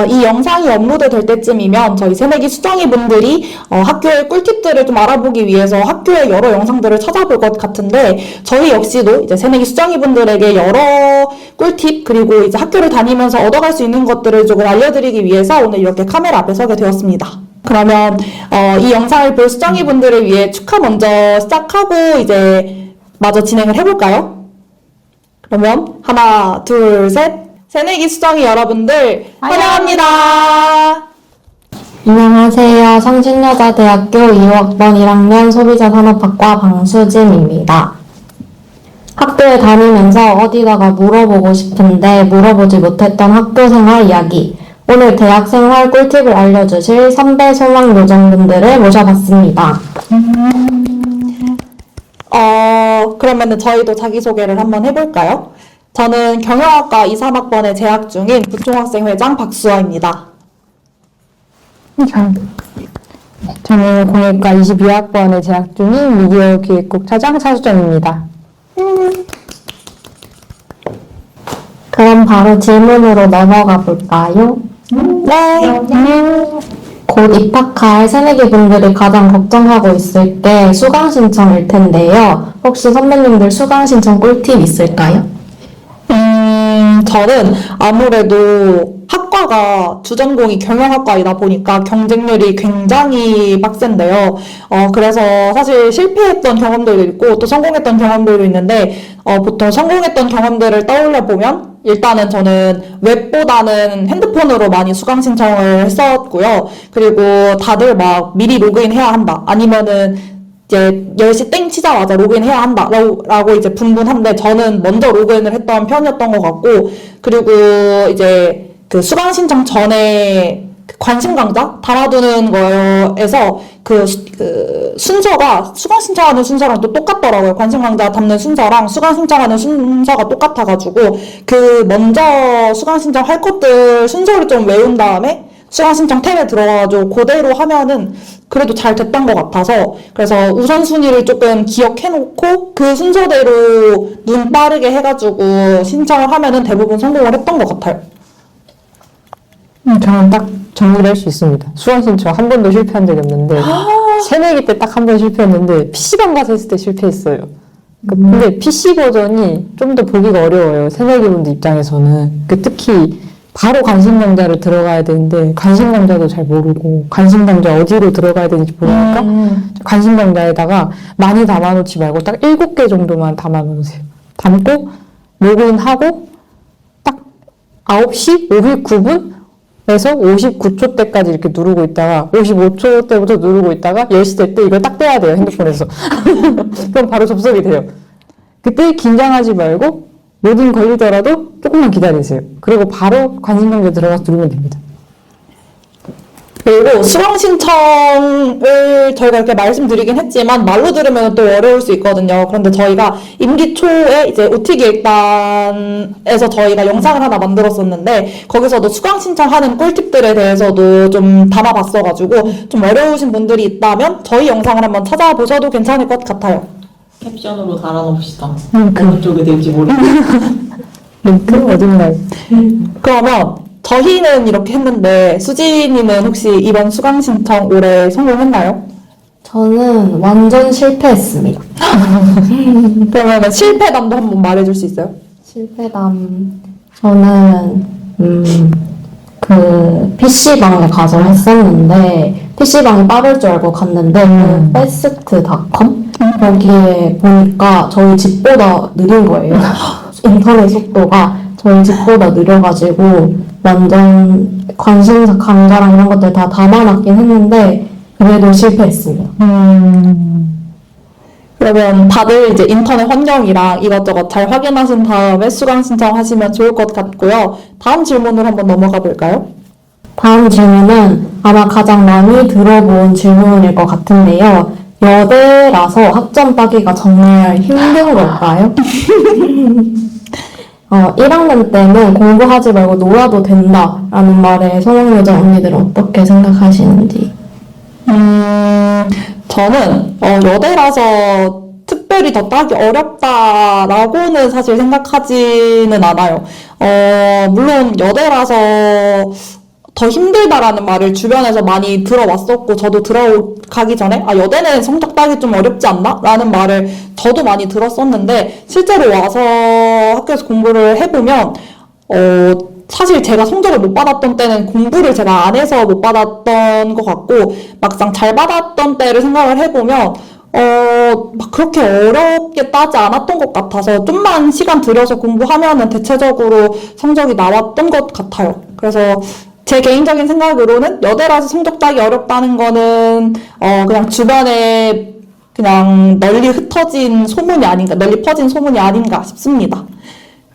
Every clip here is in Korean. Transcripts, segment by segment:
이 영상이 업로드 될 때쯤이면 저희 새내기 수정이 분들이 학교의 꿀팁들을 좀 알아보기 위해서 학교의 여러 영상들을 찾아볼 것 같은데 저희 역시도 이제 새내기 수정이 분들에게 여러 꿀팁 그리고 이제 학교를 다니면서 얻어갈 수 있는 것들을 조금 알려드리기 위해서 오늘 이렇게 카메라 앞에 서게 되었습니다. 그러면 이 영상을 볼 수정이 분들을 위해 축하 먼저 시작하고 이제 마저 진행을 해볼까요? 그러면 하나, 둘, 셋. 새내기 수정이 여러분들 환영합니다. 안녕하세요. 성신여자대학교 2학번 1학년 소비자산업학과 방수진입니다. 학교에 다니면서 어디다가 물어보고 싶은데 물어보지 못했던 학교생활 이야기. 오늘 대학생활 꿀팁을 알려주실 선배 소망요정분들을 모셔봤습니다. 그러면은 저희도 자기소개를 한번 해볼까요? 저는 경영학과 2, 3학번에 재학 중인 부총학생회장 박수아입니다. 저는 공예과 22학번에 재학 중인 미디어 기획국 차장 차수정입니다. 그럼 바로 질문으로 넘어가 볼까요? 네. 곧 입학할 새내기 분들이 가장 걱정하고 있을 게 수강 신청일 텐데요. 혹시 선배님들 수강 신청 꿀팁 있을까요? 저는 아무래도 학과가 주전공이 경영학과이다 보니까 경쟁률이 굉장히 빡센데요. 그래서 사실 실패했던 경험들도 있고 또 성공했던 경험들도 있는데 보통 성공했던 경험들을 떠올려 보면 일단은 저는 웹보다는 핸드폰으로 많이 수강 신청을 했었고요. 그리고 다들 막 미리 로그인해야 한다. 아니면은 이제 10시 땡 치자마자 로그인해야 한다 라고 이제 분분한데 저는 먼저 로그인을 했던 편이었던 것 같고 그리고 이제 그 수강 신청 전에 관심 강좌 달아두는 거에서 그 순서가 수강 신청하는 순서랑 또 똑같더라고요. 관심 강좌 담는 순서랑 수강 신청하는 순서가 똑같아가지고 그 먼저 수강 신청할 것들 순서를 좀 외운 다음에 수강 신청 탭에 들어가가지고 그대로 하면은 그래도 잘 됐던 것 같아서 그래서 우선순위를 조금 기억해놓고 그 순서대로 눈 빠르게 해가지고 신청을 하면은 대부분 성공을 했던 것 같아요. 저는 딱 정리를 할 수 있습니다. 수강 신청 한 번도 실패한 적이 없는데 새내기 때 딱 한 번 실패했는데 PC방 가서 했을 때 실패했어요. 근데 PC 버전이 좀 더 보기가 어려워요. 새내기 분들 입장에서는. 특히 바로 관심 강좌를 들어가야 되는데 관심 강좌도 잘 모르고 관심 강좌 어디로 들어가야 되는지 모르니까 관심 강좌에다가 많이 담아놓지 말고 딱 7개 정도만 담아놓으세요. 담고 로그인하고 딱 9시 59분에서 59초 때까지 이렇게 누르고 있다가 55초 때부터 누르고 있다가 10시 될 때 이걸 딱 떼야 돼요. 핸드폰에서. 그럼 바로 접속이 돼요. 그때 긴장하지 말고 로딩 걸리더라도 조금만 기다리세요. 그리고 바로 관심 강좌 들어가서 누르면 됩니다. 그리고 수강 신청을 저희가 이렇게 말씀드리긴 했지만 말로 들으면 또 어려울 수 있거든요. 그런데 저희가 임기 초에 이제 OT 기획단에서 저희가 영상을 하나 만들었었는데 거기서도 수강 신청하는 꿀팁들에 대해서도 좀 담아봤어가지고 좀 어려우신 분들이 있다면 저희 영상을 한번 찾아보셔도 괜찮을 것 같아요. 캡션으로 달아놓읍시다. 어느 쪽에 될지 모르겠어요. 링크 어딘가요? 그러면 저희는 이렇게 했는데 수진이는 혹시 이번 수강 신청 올해 성공했나요? 저는 완전 실패했습니다. 그러면 실패담도 한번 말해줄 수 있어요? 실패담. 저는, PC방에 가서 했었는데, PC방이 빠를 줄 알고 갔는데, fast.com? 거기에 보니까 저희 집보다 느린 거예요. 인터넷 속도가 저희 집보다 느려가지고, 완전 관심사 강좌랑 이런 것들 다 담아놨긴 했는데, 그래도 실패했습니다. 그러면 다들 이제 인터넷 환경이랑 이것저것 잘 확인하신 다음에 수강 신청하시면 좋을 것 같고요. 다음 질문으로 한번 넘어가 볼까요? 다음 질문은 아마 가장 많이 들어본 질문일 것 같은데요. 여대라서 학점 따기가 정말 힘든 걸까요? 1학년 때는 공부하지 말고 놀아도 된다라는 말에 소망요정 언니들은 어떻게 생각하시는지. 저는 여대라서 특별히 더 따기 어렵다라고는 사실 생각하지는 않아요. 물론 여대라서 더 힘들다라는 말을 주변에서 많이 들어왔었고, 저도 들어가기 전에, 여대는 성적 따기 좀 어렵지 않나? 라는 말을 저도 많이 들었었는데, 실제로 와서 학교에서 공부를 해보면, 사실 제가 성적을 못 받았던 때는 공부를 제가 안 해서 못 받았던 것 같고, 막상 잘 받았던 때를 생각을 해보면, 막 그렇게 어렵게 따지 않았던 것 같아서 좀만 시간 들여서 공부하면은 대체적으로 성적이 나왔던 것 같아요. 그래서 제 개인적인 생각으로는 여대라서 성적 따기 어렵다는 거는 그냥 주변에 그냥 널리 흩어진 소문이 아닌가, 널리 퍼진 소문이 아닌가 싶습니다.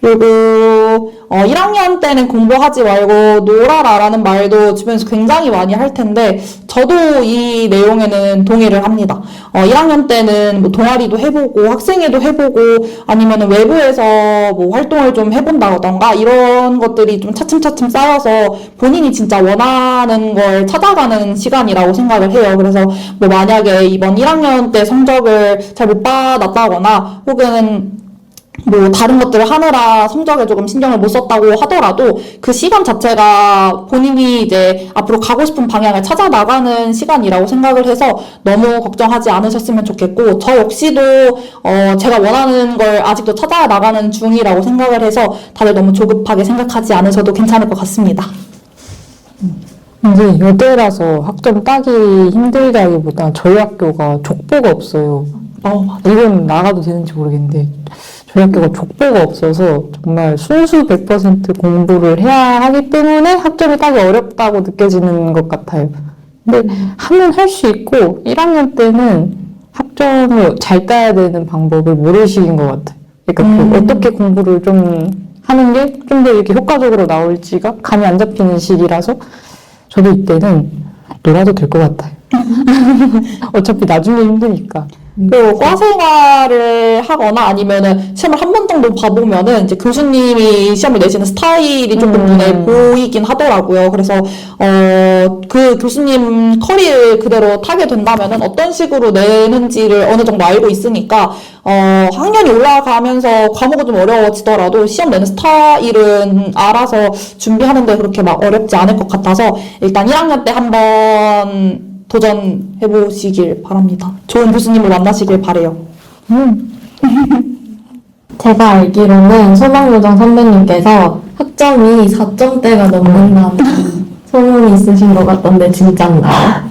그리고 1학년 때는 공부하지 말고 놀아라라는 말도 주변에서 굉장히 많이 할 텐데 저도 이 내용에는 동의를 합니다. 1학년 때는 뭐 동아리도 해보고 학생회도 해보고 아니면 외부에서 뭐 활동을 좀 해본다던가 이런 것들이 좀 차츰차츰 쌓여서 본인이 진짜 원하는 걸 찾아가는 시간이라고 생각을 해요. 그래서 뭐 만약에 이번 1학년 때 성적을 잘 못 받았다거나 혹은 뭐 다른 것들을 하느라 성적에 조금 신경을 못 썼다고 하더라도 그 시간 자체가 본인이 이제 앞으로 가고 싶은 방향을 찾아 나가는 시간이라고 생각을 해서 너무 걱정하지 않으셨으면 좋겠고 저 역시도 제가 원하는 걸 아직도 찾아 나가는 중이라고 생각을 해서 다들 너무 조급하게 생각하지 않으셔도 괜찮을 것 같습니다. 이제 여대라서 학점 따기 힘들다기보다 저희 학교가 족보가 없어요. 이건 나가도 되는지 모르겠는데 저희 학교가 족보가 없어서 정말 순수 100% 공부를 해야 하기 때문에 학점이 따기 어렵다고 느껴지는 것 같아요. 근데 하면 할 수 있고 1학년 때는 학점을 잘 따야 되는 방법을 모르시는 것 같아요. 그러니까 그 어떻게 공부를 좀 하는 게 좀 더 이렇게 효과적으로 나올지가 감이 안 잡히는 시기라서 저도 이때는 놀아도 될 것 같아요. 어차피 나중에 힘드니까. 그리고 과 생활을 하거나 아니면은 시험을 한 번 정도 봐보면은 이제 교수님이 시험을 내시는 스타일이 조금 눈에 보이긴 하더라고요. 그래서 그 교수님 커리를 그대로 타게 된다면은 어떤 식으로 내는지를 어느 정도 알고 있으니까 학년이 올라가면서 과목은 좀 어려워지더라도 시험 내는 스타일은 알아서 준비하는데 그렇게 막 어렵지 않을 것 같아서 일단 1학년 때 한번 도전해보시길 바랍니다. 좋은 교수님을 만나시길 바래요. 제가 알기로는 소망요정 선배님께서 학점이 4점대가 넘는다는 소문이 있으신 것 같던데 진짜인가요?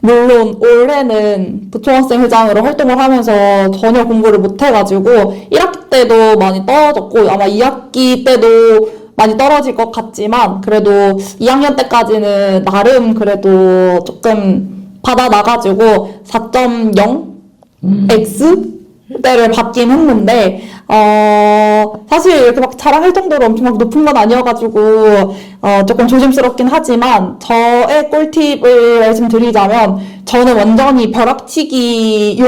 물론 올해는 부총학생 회장으로 활동을 하면서 전혀 공부를 못해가지고 1학기 때도 많이 떨어졌고 아마 2학기 때도 많이 떨어질 것 같지만 그래도 2학년 때까지는 나름 그래도 조금 받아나가지고 4.0 X대를 받긴 했는데 사실 이렇게 막 자랑할 정도로 엄청 막 높은 건 아니어가지고 조금 조심스럽긴 하지만 저의 꿀팁을 말씀드리자면 저는 완전히 벼락치기용의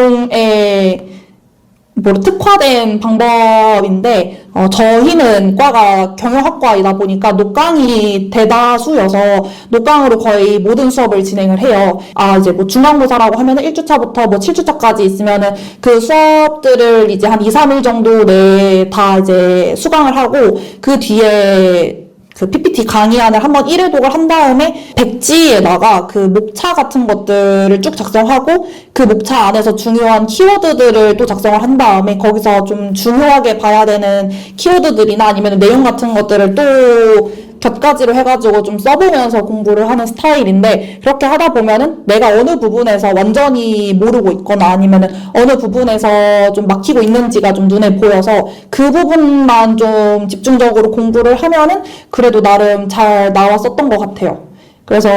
특화된 방법인데 저희는 과가 경영학과이다 보니까 녹강이 대다수여서 녹강으로 거의 모든 수업을 진행을 해요. 이제 뭐 중간고사라고 하면은 1주차부터 뭐 7주차까지 있으면은 그 수업들을 이제 한 2, 3일 정도 내에 다 이제 수강을 하고 그 뒤에 그 PPT 강의안을 한번 1회독을 한 다음에 백지에다가 그 목차 같은 것들을 쭉 작성하고 그 목차 안에서 중요한 키워드들을 또 작성을 한 다음에 거기서 좀 중요하게 봐야 되는 키워드들이나 아니면 내용 같은 것들을 또 곁가지로 해가지고 좀 써보면서 공부를 하는 스타일인데 그렇게 하다 보면은 내가 어느 부분에서 완전히 모르고 있거나 아니면은 어느 부분에서 좀 막히고 있는지가 좀 눈에 보여서 그 부분만 좀 집중적으로 공부를 하면은 그래도 나름 잘 나왔었던 것 같아요. 그래서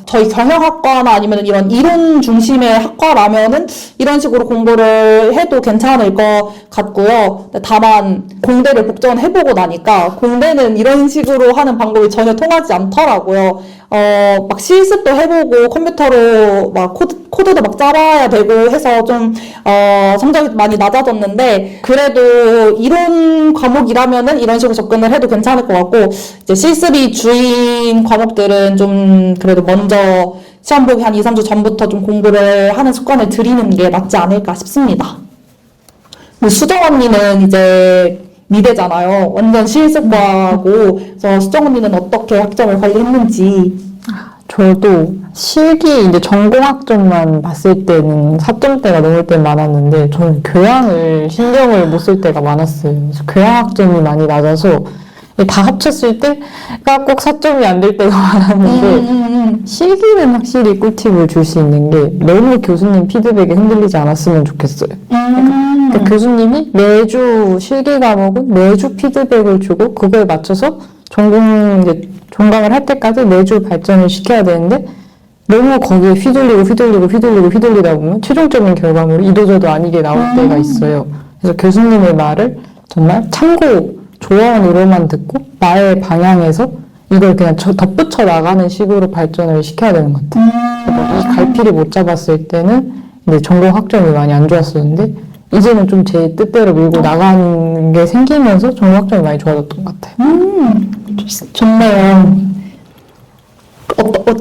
저희 경영학과나 아니면 이런 이론 중심의 학과라면은 이런 식으로 공부를 해도 괜찮을 것 같고요. 다만 공대를 복전해보고 나니까 공대는 이런 식으로 하는 방법이 전혀 통하지 않더라고요. 막 실습도 해보고 컴퓨터로 막 코드도 막 짜봐야 되고 해서 좀 성적이 많이 낮아졌는데 그래도 이론 과목이라면은 이런 식으로 접근을 해도 괜찮을 것 같고 이제 실습이 주인 과목들은 좀 그래도 먼저 시험 보기 한 2, 3주 전부터 좀 공부를 하는 습관을 들이는 게 낫지 않을까 싶습니다. 수정 언니는 이제 미대잖아요. 완전 실습과고. 그래서 수정 언니는 어떻게 학점을 관리했는지. 저도 실기 이제 전공 학점만 봤을 때는 4점대가 넘을 때 많았는데 저는 교양을 신경을 못 쓸 때가 많았어요. 그래서 교양 학점이 많이 낮아서 다 합쳤을 때가 꼭 4점이 안 될 때가 많았는데 실기는 확실히 꿀팁을 줄 수 있는 게 너무 교수님 피드백에 흔들리지 않았으면 좋겠어요. 그러니까 교수님이 매주 실기 과목은 매주 피드백을 주고 그거에 맞춰서 종강을 할 때까지 매주 발전을 시켜야 되는데 너무 거기에 휘둘리다 보면 최종적인 결과물이 이도저도 아니게 나올 때가 있어요. 그래서 교수님의 말을 정말 참고 조언으로만 듣고 나의 방향에서 이걸 그냥 덧붙여 나가는 식으로 발전을 시켜야 되는 것 같아요. 이 갈피를 못 잡았을 때는 이제 전공 학점이 많이 안 좋았었는데 이제는 좀 제 뜻대로 밀고 나가는 게 생기면서 전공 학점이 많이 좋아졌던 것 같아요. 좋네요.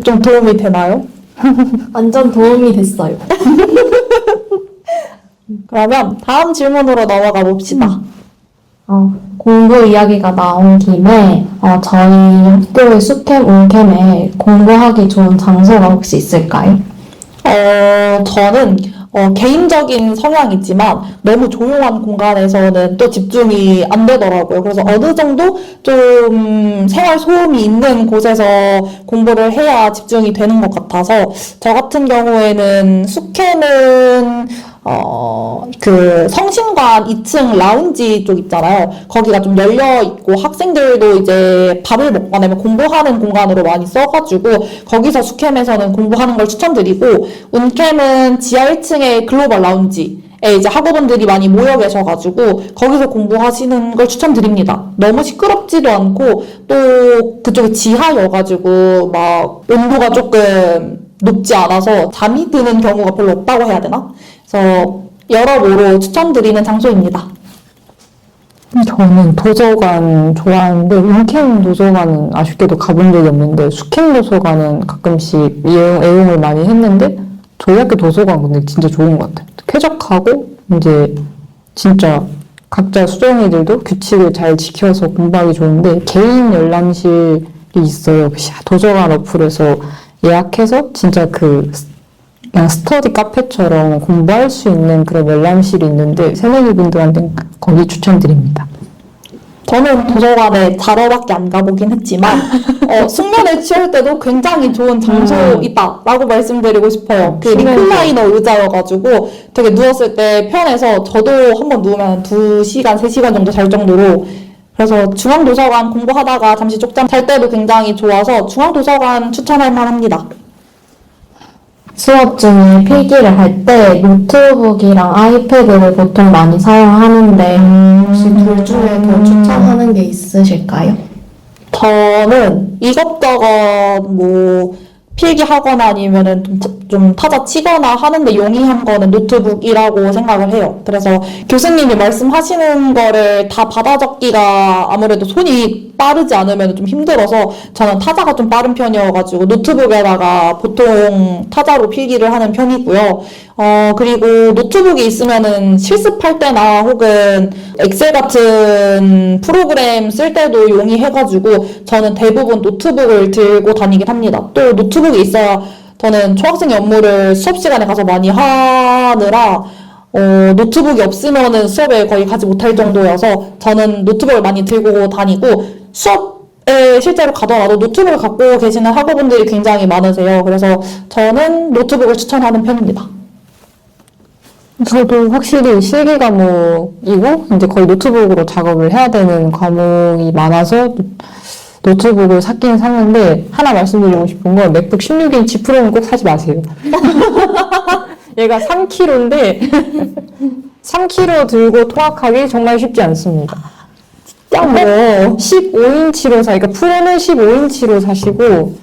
좀 도움이 되나요? 완전 도움이 됐어요. 그러면 다음 질문으로 넘어가 봅시다. 공부 이야기가 나온 김에 저희 학교의 수캠, 온캠에 공부하기 좋은 장소가 혹시 있을까요? 저는 개인적인 성향이지만 너무 조용한 공간에서는 또 집중이 안 되더라고요. 그래서 어느 정도 좀 생활 소음이 있는 곳에서 공부를 해야 집중이 되는 것 같아서 저 같은 경우에는 숙회는 그 성심관 2층 라운지 쪽 있잖아요. 거기가 좀 열려 있고 학생들도 이제 밥을 먹거나 아니면 공부하는 공간으로 많이 써가지고 거기서 숙캠에서는 공부하는 걸 추천드리고 운캠은 지하 1층에 글로벌 라운지에 이제 학우분들이 많이 모여 계셔가지고 거기서 공부하시는 걸 추천드립니다. 너무 시끄럽지도 않고 또 그쪽이 지하여가지고 막 온도가 조금 높지 않아서 잠이 드는 경우가 별로 없다고 해야 되나? 그래서 여러모로 추천드리는 장소입니다. 저는 도서관 좋아하는데 운캠 도서관은 아쉽게도 가본 적이 없는데 숙캠 도서관은 가끔씩 애용을 많이 했는데 저희 학교 도서관 근데 진짜 좋은 것 같아요. 쾌적하고 이제 진짜 각자 수정이들도 규칙을 잘 지켜서 공부하기 좋은데 개인 열람실이 있어요. 도서관 어플에서 예약해서 진짜 그냥 스터디 카페처럼 공부할 수 있는 그런 열람실이 있는데 새내기 분들한테는 거기 추천드립니다. 저는 도서관에 자러밖에 안 가보긴 했지만 숙면에 취할 때도 굉장히 좋은 장소이다라고 말씀드리고 싶어요. 그 리클라이너 의자여가지고 되게 누웠을 때 편해서 저도 한번 누우면 2시간, 3시간 정도 잘 정도로 그래서 중앙도서관 공부하다가 잠시 쪽잠 잘 때도 굉장히 좋아서 중앙도서관 추천할 만합니다. 수업 중에 필기를 할 때 노트북이랑 아이패드를 보통 많이 사용하는데 혹시 둘 중에 더 추천하는 게 있으실까요? 저는 이것저것 뭐 필기하거나 아니면은 좀 타자 치거나 하는데 용이한 거는 노트북이라고 생각을 해요. 그래서 교수님이 말씀하시는 거를 다 받아 적기가 아무래도 손이 빠르지 않으면 좀 힘들어서 저는 타자가 좀 빠른 편이어가지고 노트북에다가 보통 타자로 필기를 하는 편이고요. 그리고 노트북이 있으면은 실습할 때나 혹은 엑셀 같은 프로그램 쓸 때도 용이해가지고 저는 대부분 노트북을 들고 다니긴 합니다. 또 노트북이 있어야 저는 초학생 업무를 수업 시간에 가서 많이 하느라 노트북이 없으면은 수업에 거의 가지 못할 정도여서 저는 노트북을 많이 들고 다니고 수업에 실제로 가더라도 노트북을 갖고 계시는 학우분들이 굉장히 많으세요. 그래서 저는 노트북을 추천하는 편입니다. 저도 확실히 실기 과목이고 이제 거의 노트북으로 작업을 해야 되는 과목이 많아서 노트북을 샀긴 샀는데 하나 말씀드리고 싶은 건 맥북 16인치 프로는 꼭 사지 마세요. 얘가 3kg인데 3kg 들고 통학하기 정말 쉽지 않습니다. 딱 뭐 15인치로 그러니까 프로는 15인치로 사시고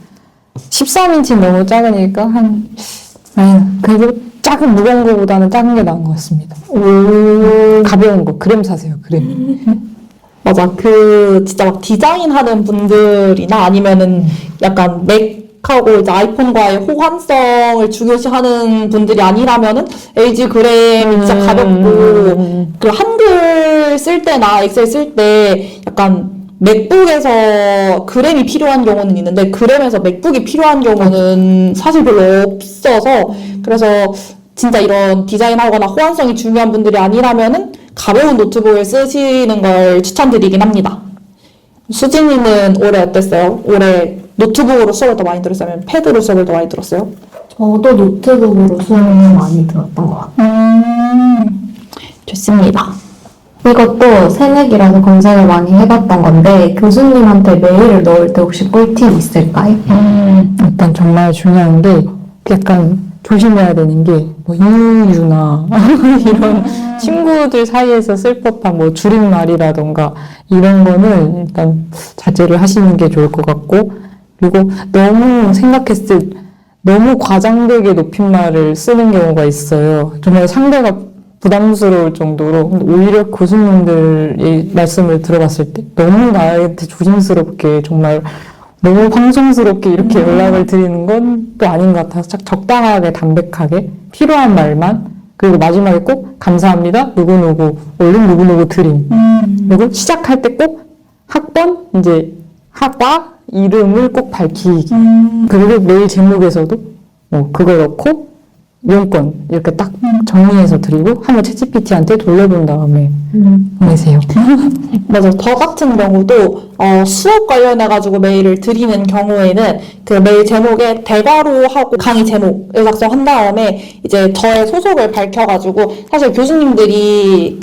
13인치는 너무 작으니까 그래도 작은 무거운 거보다는 작은 게 나은 것 같습니다. 가벼운 거 그램 사세요. 그램. 맞아. 진짜 막 디자인 하는 분들이나 아니면은 약간 맥 하고 이제 아이폰과의 호환성을 중요시하는 분들이 아니라면은 LG 그램이 진짜 가볍고 그 한글 쓸 때나 엑셀 쓸 때 약간 맥북에서 그램이 필요한 경우는 있는데 그램에서 맥북이 필요한 경우는 사실 별로 없어서 그래서 진짜 이런 디자인하거나 호환성이 중요한 분들이 아니라면은 가벼운 노트북을 쓰시는 걸 추천드리긴 합니다. 수진이는 올해 어땠어요? 올해 노트북으로 수업을 더 많이 들었어요? 아니면 패드로 수업을 더 많이 들었어요? 저도 노트북으로 수업을 많이 들었던 것 같아요. 좋습니다. 이것도 새내기라서 검색을 많이 해봤던 건데 교수님한테 메일을 넣을 때 혹시 꿀팁 있을까요? 일단 정말 중요한 게 약간 조심해야 되는 게 뭐 유유나 이런 친구들 사이에서 쓸 법한 뭐 줄임말이라던가 이런 거는 일단 자제를 하시는 게 좋을 것 같고 그리고 너무 과장되게 높임말을 쓰는 경우가 있어요. 정말 상대가 부담스러울 정도로 근데 오히려 교수님들의 말씀을 들어봤을 때 너무 나한테 조심스럽게 정말 너무 방송스럽게 이렇게 연락을 드리는 건 또 아닌 것 같아서 적당하게 담백하게 필요한 말만 그리고 마지막에 꼭 감사합니다 누구누구 얼른 누구누구 드림 그리고 시작할 때 꼭 학번 이제 학과 이름을 꼭 밝히기 그리고 메일 제목에서도 그걸 넣고 용건 이렇게 딱 정리해서 드리고 한번 챗GPT한테 돌려본 다음에 보내세요. 맞아. 저 같은 경우도 수업 관련해가지고 메일을 드리는 경우에는 그 메일 제목에 대괄호 하고 강의 제목을 작성한 다음에 이제 저의 소속을 밝혀가지고 사실 교수님들이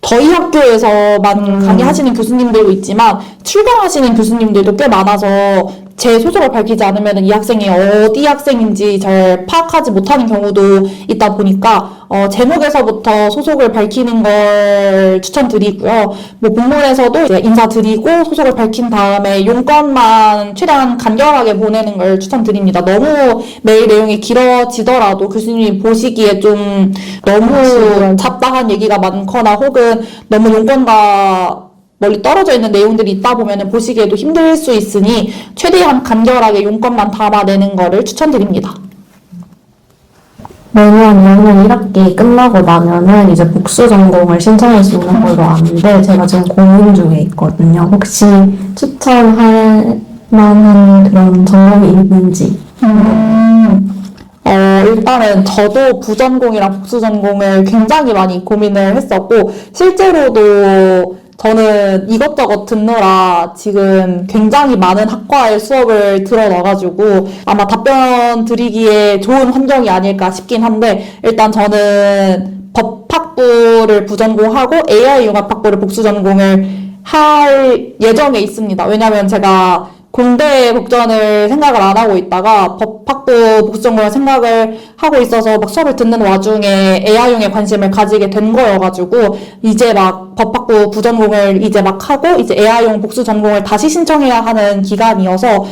저희 학교에서만 강의하시는 교수님들도 있지만 출강하시는 교수님들도 꽤 많아서 제 소속을 밝히지 않으면 이 학생이 어디 학생인지 잘 파악하지 못하는 경우도 있다 보니까 제목에서부터 소속을 밝히는 걸 추천드리고요. 뭐 본문에서도 이제 인사드리고 소속을 밝힌 다음에 용건만 최대한 간결하게 보내는 걸 추천드립니다. 너무 메일 내용이 길어지더라도 교수님이 보시기에 좀 너무 잡다한 얘기가 많거나 혹은 너무 용건과 멀리 떨어져 있는 내용들이 있다 보면 보시기에도 힘들 수 있으니 최대한 간결하게 용건만 담아내는 거를 추천드립니다. 매년 2학년 1학기 끝나고 나면은 이제 복수 전공을 신청할 수 있는 걸로 아는데 제가 지금 고민 중에 있거든요. 혹시 추천할 만한 그런 전공이 있는지. 일단은 저도 부전공이랑 복수전공을 굉장히 많이 고민을 했었고 실제로도 저는 이것저것 듣느라 지금 굉장히 많은 학과의 수업을 들어 넣어가지고 아마 답변 드리기에 좋은 환경이 아닐까 싶긴 한데 일단 저는 법학부를 부전공하고 AI융합학부를 복수전공을 할 예정에 있습니다. 왜냐면 제가 공대 복전을 생각을 안 하고 있다가 법학부 복수전공을 생각을 하고 있어서 막 수업을 듣는 와중에 AI용에 관심을 가지게 된 거여가지고 이제 막 법학부 부전공을 이제 막 하고 이제 AI용 복수전공을 다시 신청해야 하는 기간이어서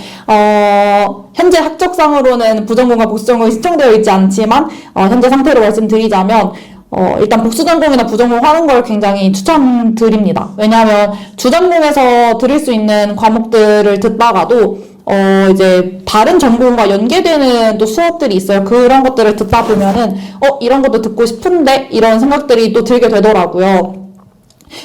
현재 학적상으로는 부전공과 복수전공이 신청되어 있지 않지만 현재 상태로 말씀드리자면 일단 복수전공이나 부전공 하는 걸 굉장히 추천드립니다. 왜냐하면 주전공에서 들을 수 있는 과목들을 듣다가도 이제 다른 전공과 연계되는 또 수업들이 있어요. 그런 것들을 듣다 보면은 이런 것도 듣고 싶은데 이런 생각들이 또 들게 되더라고요.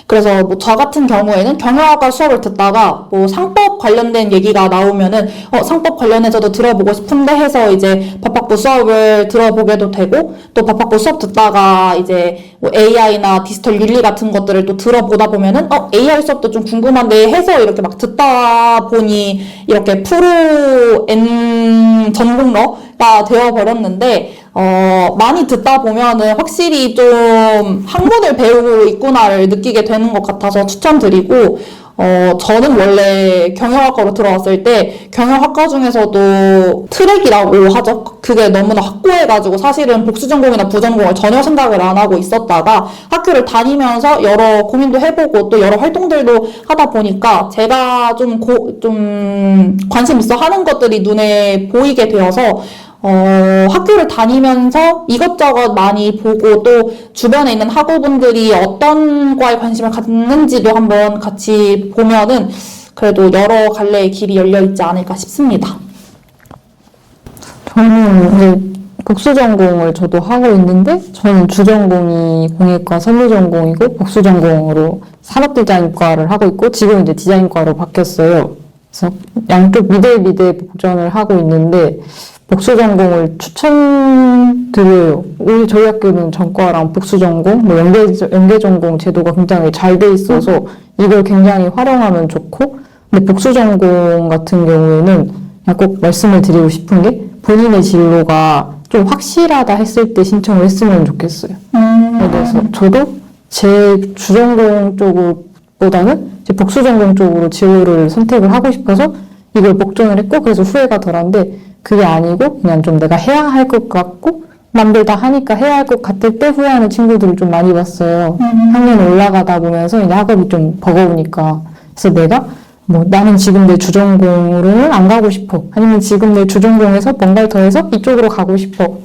그래서 뭐 저 같은 경우에는 경영학과 수업을 듣다가 뭐 상법 관련된 얘기가 나오면은 상법 관련해서도 들어보고 싶은데 해서 이제 법학부 수업을 들어보게도 되고 또 법학부 수업 듣다가 이제 뭐 AI나 디지털 윤리 같은 것들을 또 들어보다 보면은 AI 수업도 좀 궁금한데 해서 이렇게 막 듣다 보니 이렇게 프로 N 전공러가 되어버렸는데 많이 듣다 보면은 확실히 좀 학문을 배우고 있구나를 느끼게 되는 것 같아서 추천드리고, 저는 원래 경영학과로 들어왔을 때 경영학과 중에서도 트랙이라고 하죠. 그게 너무나 확고해가지고 사실은 복수전공이나 부전공을 전혀 생각을 안 하고 있었다가 학교를 다니면서 여러 고민도 해보고 또 여러 활동들도 하다 보니까 제가 좀 관심 있어 하는 것들이 눈에 보이게 되어서 학교를 다니면서 이것저것 많이 보고 또 주변에 있는 학우분들이 어떤 과에 관심을 갖는지도 한번 같이 보면은 그래도 여러 갈래의 길이 열려 있지 않을까 싶습니다. 저는 이제 복수 전공을 저도 하고 있는데 저는 주 전공이 공예과 섬유 전공이고 복수 전공으로 산업 디자인과를 하고 있고 지금 이제 디자인과로 바뀌었어요. 그래서 양쪽 미대 복전을 하고 있는데 복수 전공을 추천드려요. 오히려 저희 학교는 전과랑 복수 전공, 뭐 연계 전공 제도가 굉장히 잘 돼 있어서 이걸 굉장히 활용하면 좋고, 근데 복수 전공 같은 경우에는 그냥 꼭 말씀을 드리고 싶은 게 본인의 진로가 좀 확실하다 했을 때 신청을 했으면 좋겠어요. 그래서 저도 제 주전공 쪽보다는 제 복수 전공 쪽으로 진로를 선택을 하고 싶어서 이걸 복전을 했고, 그래서 후회가 덜한데 그게 아니고 그냥 좀 내가 해야 할 것 같고 남들 다 하니까 해야 할 것 같을 때 후회하는 친구들을 좀 많이 봤어요. 학년 올라가다 보면서 이제 학업이 좀 버거우니까. 그래서 내가 뭐 나는 지금 내 주전공으로는 안 가고 싶어. 아니면 지금 내 주전공에서 뭔가를 더해서 이쪽으로 가고 싶어.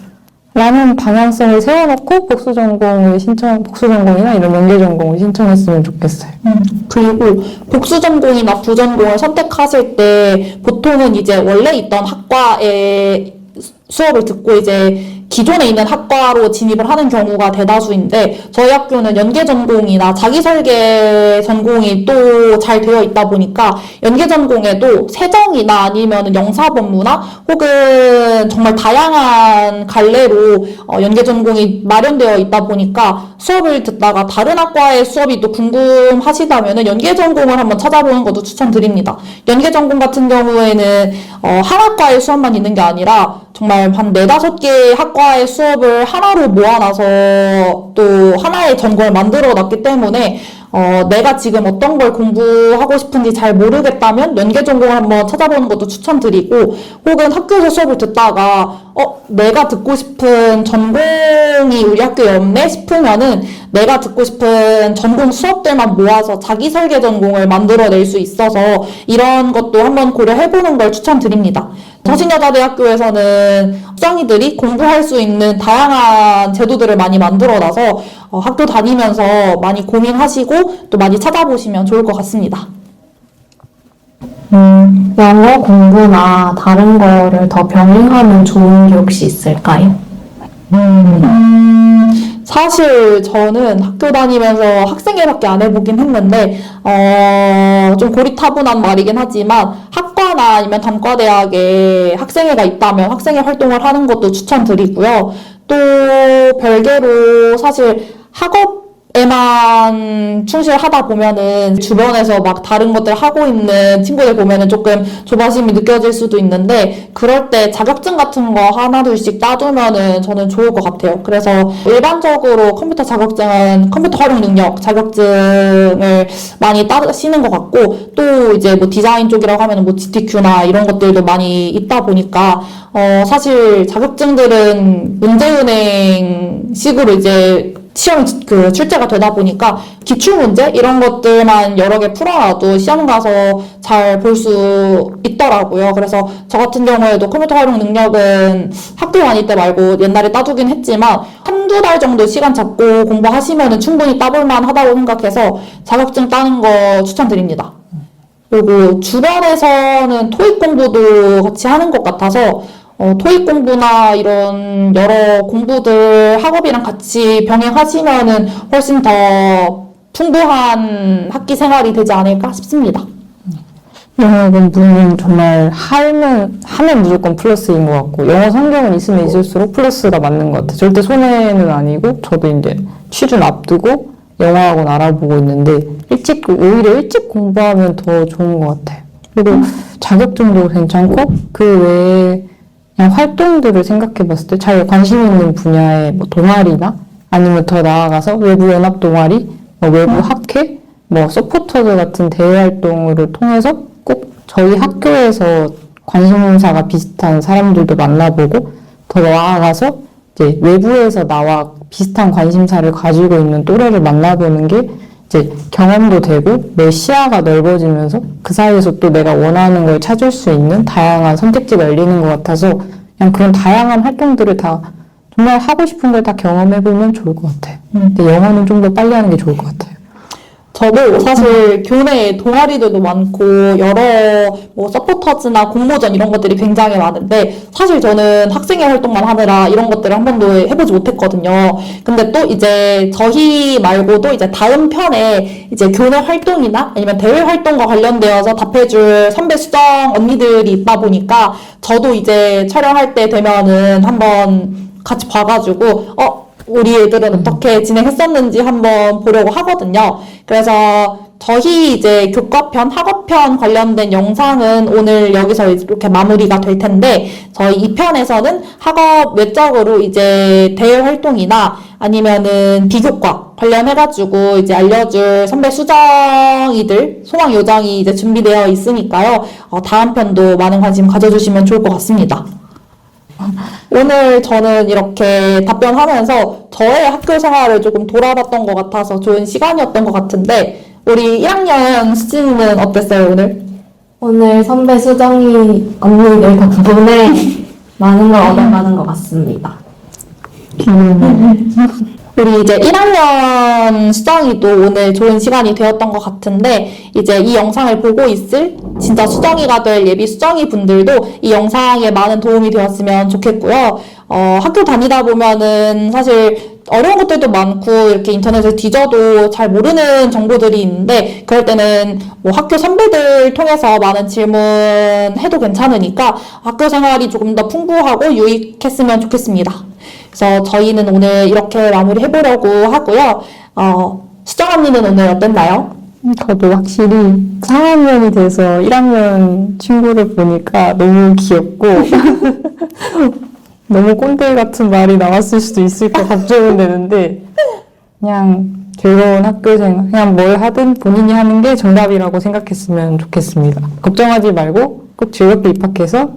라는 방향성을 세워놓고 복수 전공이나 이런 연계 전공을 신청했으면 좋겠어요. 그리고 복수 전공이나 부전공을 선택하실 때 보통은 이제 원래 있던 학과에 수업을 듣고 이제 기존에 있는 학과로 진입을 하는 경우가 대다수인데 저희 학교는 연계 전공이나 자기 설계 전공이 또 잘 되어 있다 보니까 연계 전공에도 세정이나 아니면 영사법무나 혹은 정말 다양한 갈래로 연계 전공이 마련되어 있다 보니까 수업을 듣다가 다른 학과의 수업이 또 궁금하시다면은 연계 전공을 한번 찾아보는 것도 추천드립니다. 연계 전공 같은 경우에는 한 학과의 수업만 있는 게 아니라 정말 한 4-5개 학과의 수업을 하나로 모아놔서 또 하나의 전공을 만들어 놨기 때문에 내가 지금 어떤 걸 공부하고 싶은지 잘 모르겠다면 연계 전공을 한번 찾아보는 것도 추천드리고, 혹은 학교에서 수업을 듣다가 내가 듣고 싶은 전공이 우리 학교에 없네 싶으면은 내가 듣고 싶은 전공 수업들만 모아서 자기 설계 전공을 만들어낼 수 있어서 이런 것도 한번 고려해보는 걸 추천드립니다. 서신여자대학교에서는 학생이들이 공부할 수 있는 다양한 제도들을 많이 만들어놔서 학교 다니면서 많이 고민하시고 또 많이 찾아보시면 좋을 것 같습니다. 영어 공부나 다른 거를 더 병행하면 좋은 게 혹시 있을까요? 사실 저는 학교 다니면서 학생회밖에 안 해보긴 했는데 좀 고리타분한 말이긴 하지만 학과나 아니면 단과대학에 학생회가 있다면 학생회 활동을 하는 것도 추천드리고요. 또 별개로 사실 학업에만 충실하다 보면은 주변에서 막 다른 것들 하고 있는 친구들 보면은 조금 조바심이 느껴질 수도 있는데, 그럴 때 자격증 같은 거 하나둘씩 따두면은 저는 좋을 것 같아요. 그래서 일반적으로 컴퓨터 자격증은 컴퓨터 활용 능력 자격증을 많이 따시는 것 같고, 또 이제 뭐 디자인 쪽이라고 하면은 뭐 GTQ나 이런 것들도 많이 있다 보니까 사실 자격증들은 문제은행식으로 이제 시험 출제가 되다 보니까 기출문제 이런 것들만 여러 개 풀어놔도 시험 가서 잘 볼 수 있더라고요. 그래서 저 같은 경우에도 컴퓨터 활용 능력은 학교 다닐 때 말고 옛날에 따두긴 했지만 한두 달 정도 시간 잡고 공부하시면 충분히 따볼만 하다고 생각해서 자격증 따는 거 추천드립니다. 그리고 주변에서는 토익 공부도 같이 하는 것 같아서 토익 공부나 이런 여러 공부들 학업이랑 같이 병행하시면은 훨씬 더 풍부한 학기 생활이 되지 않을까 싶습니다. 영어 공부는 정말 하면 무조건 플러스인 것 같고, 영어 성경은 있으면 있을수록 플러스가 맞는 것 같아요. 절대 손해는 아니고, 저도 이제 취준 앞두고 영어학원 알아보고 있는데, 오히려 일찍 공부하면 더 좋은 것 같아요. 그리고 자격증도 괜찮고, 그 외에 그냥 활동들을 생각해 봤을 때 잘 관심 있는 분야의 뭐 동아리나 아니면 더 나아가서 외부 연합 동아리, 뭐 외부 학회, 뭐 서포터즈 같은 대외 활동을 통해서 꼭 저희 학교에서 관심사가 비슷한 사람들도 만나보고, 더 나아가서 이제 외부에서 나와 비슷한 관심사를 가지고 있는 또래를 만나보는 게 이제 경험도 되고 내 시야가 넓어지면서 그 사이에서 또 내가 원하는 걸 찾을 수 있는 다양한 선택지가 열리는 것 같아서, 그냥 그런 다양한 활동들을 다 정말 하고 싶은 걸 다 경험해보면 좋을 것 같아요. 근데 영어는 좀 더 빨리 하는 게 좋을 것 같아요. 저도 사실 교내에 동아리들도 많고 여러 뭐 서포터즈나 공모전 이런 것들이 굉장히 많은데 사실 저는 학생회 활동만 하느라 이런 것들을 한 번도 해보지 못했거든요. 근데 또 이제 저희 말고도 이제 다음 편에 이제 교내 활동이나 아니면 대외 활동과 관련되어서 답해줄 선배 수정 언니들이 있다 보니까 저도 이제 촬영할 때 되면은 한번 같이 봐가지고 우리 애들은 어떻게 진행했었는지 한번 보려고 하거든요. 그래서 저희 이제 교과편, 학업편 관련된 영상은 오늘 여기서 이렇게 마무리가 될 텐데, 저희 2편에서는 학업 외적으로 이제 대외 활동이나 아니면은 비교과 관련해가지고 이제 알려줄 선배 수정이들, 소망 요정이 이제 준비되어 있으니까요. 다음 편도 많은 관심 가져주시면 좋을 것 같습니다. 오늘 저는 이렇게 답변하면서 저의 학교 생활을 조금 돌아봤던 것 같아서 좋은 시간이었던 것 같은데 우리 1학년 수진이는 어땠어요, 오늘? 오늘 선배 수정이 언니들 덕분에 많은 걸 얻어가는 것 같습니다. 우리 이제 1학년 수정이도 오늘 좋은 시간이 되었던 것 같은데 이제 이 영상을 보고 있을 진짜 수정이가 될 예비 수정이 분들도 이 영상에 많은 도움이 되었으면 좋겠고요. 학교 다니다 보면은 사실 어려운 것들도 많고 이렇게 인터넷을 뒤져도 잘 모르는 정보들이 있는데 그럴 때는 뭐 학교 선배들 통해서 많은 질문해도 괜찮으니까 학교 생활이 조금 더 풍부하고 유익했으면 좋겠습니다. 그래서 저희는 오늘 이렇게 마무리 해보려고 하고요. 수정 언니는 오늘 어땠나요? 저도 확실히 4학년이 돼서 1학년 친구를 보니까 너무 귀엽고 너무 꼰대 같은 말이 나왔을 수도 있을까 걱정은 되는데 그냥 즐거운 학교생, 그냥 뭘 하든 본인이 하는 게 정답이라고 생각했으면 좋겠습니다. 걱정하지 말고 꼭 즐겁게 입학해서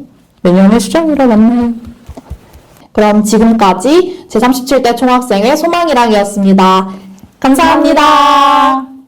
내년에 수정이로 만나요. 그럼 지금까지 제37대 총학생회 소망이랑이었습니다. 감사합니다.